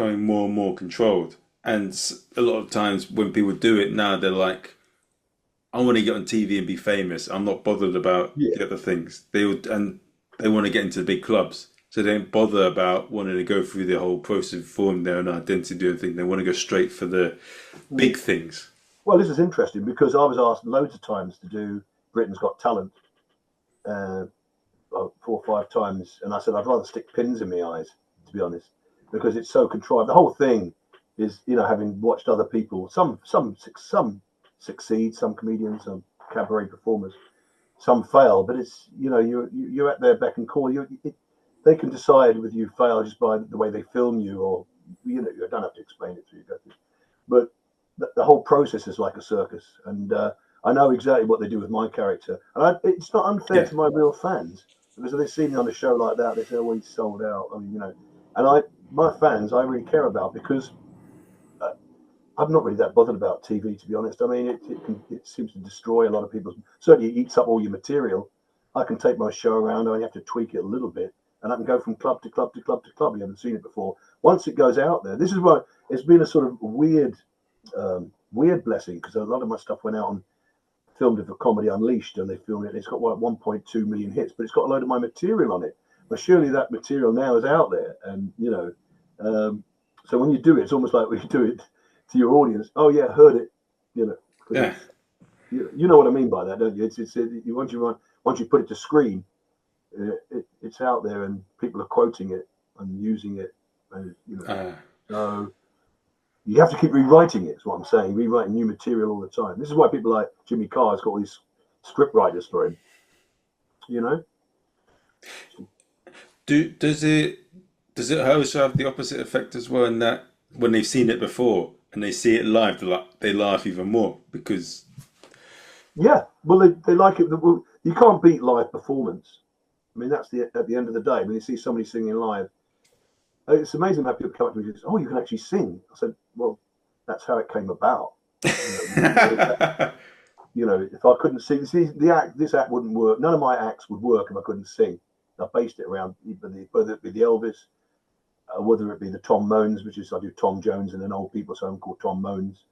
becoming more and more controlled. And a lot of times when people do it now, they're like, I want to get on TV and be famous. I'm not bothered about Yeah. the other things. And they want to get into the big clubs. So they don't bother about wanting to go through the whole process of forming their own identity and thing. They want to go straight for the Mm. big things. Well, this is interesting because I was asked loads of times to do Britain's Got Talent, uh, 4 or 5 times, and I said I'd rather stick pins in my eyes, to be honest, because it's so contrived. The whole thing is, having watched other people, some succeed, some comedians, some cabaret performers, some fail, but it's you're at their beck and call. They can decide whether you fail just by the way they film you, or you don't have to explain it to you. But the whole process is like a circus, and I know exactly what they do with my character, and it's not unfair Yeah, to my real fans because if they see me on a show like that, they say, "Oh, he's sold out." I mean, and my fans, I really care about because uh, I'm not really that bothered about TV, to be honest. I mean, it seems to destroy a lot of people's. Certainly, it eats up all your material. I can take my show around. I only have to tweak it a little bit, and I can go from club to club to club to club. You haven't seen it before. Once it goes out there, this is why it's been a sort of weird blessing because a lot of my stuff went out and filmed it for Comedy Unleashed, and they filmed it. And it's got 1.2 million hits, but it's got a load of my material on it. But surely that material now is out there, and um, so when you do it, it's almost like when you do it to your audience. Oh yeah, heard it, because yeah. it's you know what I mean by that, don't you? Once you put it to screen, it's out there, and people are quoting it and using it, and Uh, so you have to keep rewriting it. Is what I'm saying. Rewriting new material all the time. This is why people like Jimmy Carr's got all these script writers for him. You know. does it also have the opposite effect as well in that when they've seen it before and they see it live, they laugh even more because Yeah. Well, they like it. Well, you can't beat live performance. I mean, that's at the end of the day when you see somebody singing live. It's amazing how people come up to me and say, "Oh, you can actually sing." I said, "Well, that's how it came about." You know, if I couldn't sing, see, this act wouldn't work. None of my acts would work if I couldn't sing. I based it around whether it be the Elvis, whether it be the Tom Moans, which is I do Tom Jones in an old people's home called Tom Moans.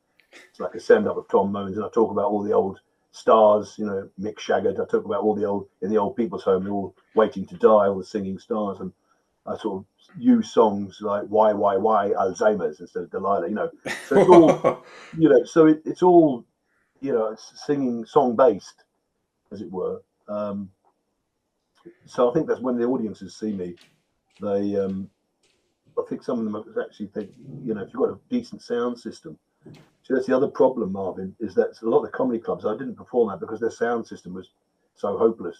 It's like a send up of Tom Moans, and I talk about all the old stars, Mick Shaggart. I talk about all the old people's home, they're all waiting to die, all the singing stars, and I sort of use songs like why Alzheimer's instead of Delilah. So it's all, so it's all, it's singing song based, as it were. So I think that's when the audiences see me, they, I think some of them actually think, if you've got a decent sound system. So that's the other problem, Marvin, is that a lot of the comedy clubs I didn't perform at because their sound system was so hopeless.